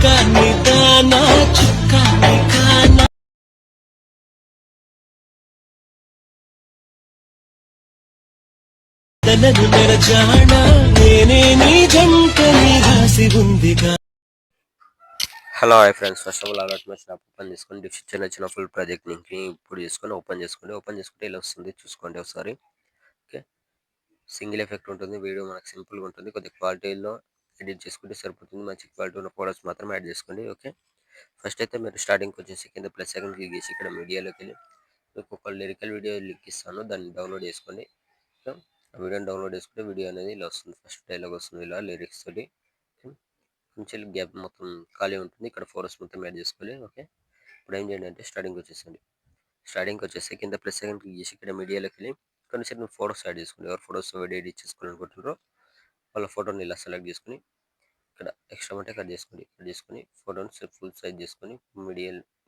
చుక్కాని దానా చుక్కాని కానా తనను నెరజాణ నేనే నీ జంటని రాసి ఉందిగా. Hello hi friends, first of all Alight motion app open చేసుకొని డిస్క్రిప్షన్ వచ్చిన ఫుల్ ప్రాజెక్ట్ లింక్ని ఇప్పుడు చేసుకొని ఓపెన్ చేసుకుంటే ఇలా వస్తుంది, చూసుకోండి ఒకసారి. ఓకే, సింగిల్ ఎఫెక్ట్ ఉంటుంది, వీడియో మనకు సింపుల్గా ఉంటుంది, కొద్దిగా క్వాలిటీలో ఎడిట్ చేసుకుంటే సరిపోతుంది, మంచి క్వాలిటీ ఉన్న ఫోటోస్ మాత్రం యాడ్ చేసుకోండి. ఓకే, ఫస్ట్ అయితే మీరు స్టార్టింగ్కి వచ్చేసి కింద ప్లస్ సెకండ్ క్లిక్ చేసి ఇక్కడ మీడియాలోకి వెళ్ళి మీకు ఒక లిరికల్ వీడియో లింక్ ఇస్తాను, దాన్ని డౌన్లోడ్ చేసుకోండి. సో ఆ వీడియోని డౌన్లోడ్ చేసుకుంటే వీడియో అనేది ఇలా వస్తుంది, ఫస్ట్ డైలాగ్ వస్తుంది ఇలా లిరిక్స్ తోటి. కొంచెం గ్యాప్ మొత్తం ఖాళీ ఉంటుంది, ఇక్కడ ఫోటోస్ మొత్తం యాడ్ చేసుకోవాలి. ఓకే, ఇప్పుడు ఏం చేయండి అంటే స్టార్టింగ్కి వచ్చేసి కింద ప్లస్ సెకండ్ క్లిక్ చేసి ఇక్కడ మీడియాలోకి వెళ్ళి కొన్ని ఫోటోస్ యాడ్ చేసుకోండి. ఎవరు ఫోటోస్ వీడియో ఎడిట్ చేసుకోవాలనుకుంటున్నారో వాళ్ళ ఫోటోని ఇలా సెలెక్ట్ చేసుకుని ఇక్కడ ఎక్స్ట్రా ఉంటే కట్ చేసుకొని ఫోటోని ఫుల్ సైజ్ చేసుకొని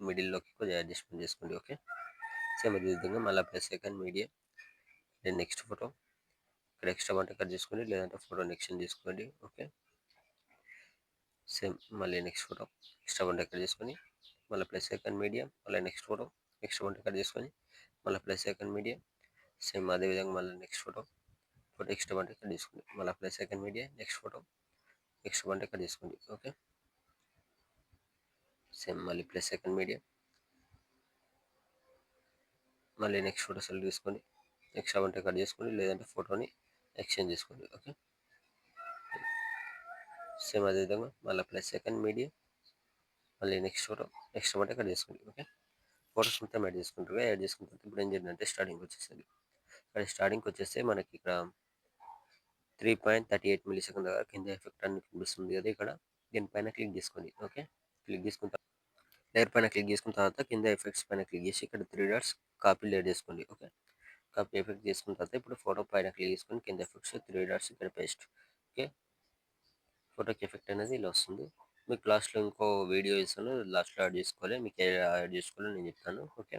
మిడిల్లోకి కొంచెం అడ్జస్ట్మెంట్ చేసుకోండి. ఓకే, సేమ్ అదే విధంగా మళ్ళీ plus second media next photo ఇక్కడ ఎక్స్ట్రా ఉంటే కట్ చేసుకోండి, లేదంటే ఫోటోని ఎక్స్టెండ్ చేసుకోండి. ఓకే, సేమ్ మళ్ళీ next photo extra one cut చేసుకొని మళ్ళీ ప్లస్ సెకండ్ మీడియం, మళ్ళీ next photo extra one cut చేసుకొని మళ్ళీ ప్లస్ సెకండ్ మీడియం, సేమ్ అదేవిధంగా మళ్ళీ next photo extra one cut చేసుకోండి, మళ్ళీ plus second medium, next photo extra one cut చేసుకోండి. ఓకే, సేమ్ మళ్ళీ ప్లస్ సెకండ్ మీడియం, మళ్ళీ నెక్స్ట్ ఫోటో సెలెక్ట్ చేసుకోండి, ఎక్స్ట్రా వన్ కట్ చేసుకోండి, లేదంటే ఫోటోని ఎక్స్చేంజ్ చేసుకోండి. ఓకే, సేమ్ అదేవిధంగా మళ్ళీ ప్లస్ సెకండ్ మీడియం, మళ్ళీ next photo extra one cut చేసుకోండి. ఓకే, ఫోటోస్ మొత్తం యాడ్ చేసుకున్న తర్వాత ఇప్పుడు ఏం చేయాలంటే స్టార్టింగ్కి వచ్చేస్తే మనకి ఇక్కడ 3.38 మిల్లీ సెకండ్ దగ్గర కింద ఎఫెక్ట్ అని కనిపిస్తుంది కదా, ఇక్కడ దీనిపైన క్లిక్ చేసుకోండి. ఓకే, క్లిక్ చేసుకున్న లేయర్ పైన క్లిక్ చేసుకున్న తర్వాత కింద ఎఫెక్ట్స్ పైన క్లిక్ చేసి ఇక్కడ 3 డాట్స్ కాపీ లేయర్ చేసుకోండి. ఓకే, కాపీ ఎఫెక్ట్ చేసుకున్న తర్వాత ఇప్పుడు ఫోటో పైన క్లిక్ చేసుకొని కింద ఎఫెక్ట్స్ 3 డాట్స్ ఇక్కడ పేస్ట్. ఓకే, ఫోటోకి ఎఫెక్ట్ అనేది ఇలా వస్తుంది. మీకు లాస్ట్లో ఇంకో వీడియో ఇస్తాను, లాస్ట్లో యాడ్ చేసుకోవాలి, మీకు యాడ్ చేసుకోవాలో నేను చెప్తాను. ఓకే,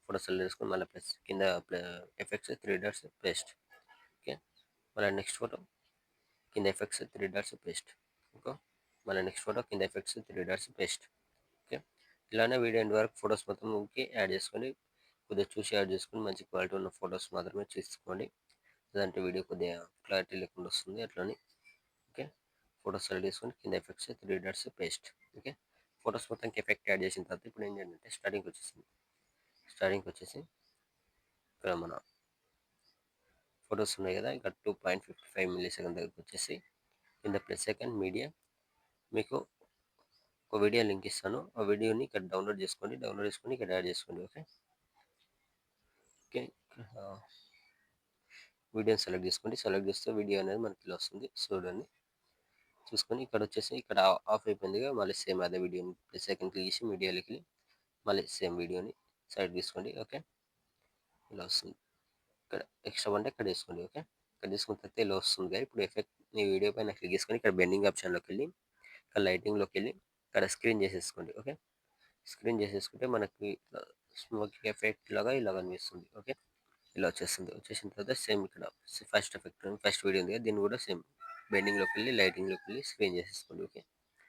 ఫోటో సెలెక్ట్ చేసుకొని మళ్ళీ ప్లస్ కింద ఎఫెక్ట్స్ 3 డాట్స్ పేస్ట్. ఓకే, మళ్ళీ నెక్స్ట్ ఫోటో కింద ఎఫెక్ట్స్ 3 డాట్స్ పేస్ట్. ఓకే, మళ్ళీ నెక్స్ట్ ఫోటో కింద ఎఫెక్ట్స్ 3 డాట్స్ పేస్ట్. ఓకే, ఇలానే వీడియో ఎండ్ వరకు ఫొటోస్ మొత్తం ఓకే యాడ్ చేసుకొని కొద్దిగా చూసి యాడ్ చేసుకొని మంచి క్వాలిటీ ఉన్న ఫొటోస్ మాత్రమే తీసుకోండి, లేదంటే వీడియో కొద్దిగా క్లారిటీ లేకుండా వస్తుంది అట్లని. ఓకే, ఫొటోస్ సెలెక్ట్ చేసుకొని కింద effects 3 dots paste. Okay, photos మొత్తానికి ఎఫెక్ట్ యాడ్ చేసిన తర్వాత ఇప్పుడు ఏం చేయాలంటే స్టార్టింగ్కి వచ్చేసి ఇక్కడ మన ఫొటోస్ ఉన్నాయి కదా, ఇక్కడ 2.55 మిల్లీ సెకండ్ దగ్గరకు వచ్చేసి కింద ప్లస్ సెకండ్ మీడియా మీకు ఒక వీడియో లింక్ ఇస్తాను, ఆ వీడియోని ఇక్కడ డౌన్లోడ్ చేసుకొని ఇక్కడ యాడ్ చేసుకోండి. ఓకే, ఓకే, వీడియోని సెలెక్ట్ చేస్తే వీడియో అనేది మనకి ఇలా వస్తుంది, చూసుకొని ఇక్కడ వచ్చేసి ఇక్కడ ఆఫ్ అయిపోయిందిగా, మళ్ళీ సేమ్ అదే వీడియోని ప్లస్ సెకండ్ క్లిక్ చేసి మీడియాలోకి మళ్ళీ సేమ్ వీడియోని సైడ్ తీసుకోండి. ఓకే, ఇలా వస్తుంది, ఇక్కడ ఎక్స్ట్రా అంటే ఇక్కడ వేసుకోండి. ఓకే, ఇక్కడ తీసుకున్న తర్వాత ఇలా వస్తుంది. ఇప్పుడు ఎఫెక్ట్ మీ వీడియో పైన క్లిక్ చేసుకొని ఇక్కడ బెండింగ్ ఆప్షన్లోకి వెళ్ళి ఇక్కడ లైటింగ్లోకి వెళ్ళి ఇక్కడ స్క్రీన్ చేసేసుకోండి. ఓకే, స్క్రీన్ చేసేసుకుంటే మనకి స్మోకింగ్ ఎఫెక్ట్ లాగా ఇలా కనిపిస్తుంది. ఓకే, ఇలా వచ్చేసిన తర్వాత సేమ్ ఇక్కడ ఫస్ట్ వీడియో ఉంది కదా, దీన్ని కూడా సేమ్ బెండింగ్లోకి వెళ్ళి లైటింగ్లోకి వెళ్ళి స్క్రీన్ చేసేసుకోండి. ఓకే,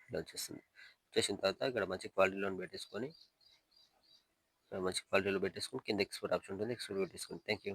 ఇలా వచ్చేసిన తర్వాత ఇక్కడ మంచి క్వాలిటీలో పెట్టేసుకొని కింద ఎక్స్పోర్ట్ ఆప్షన్ ఉంటుంది, ఎక్స్పోర్ట్ పెట్టేసుకోండి. Thank you.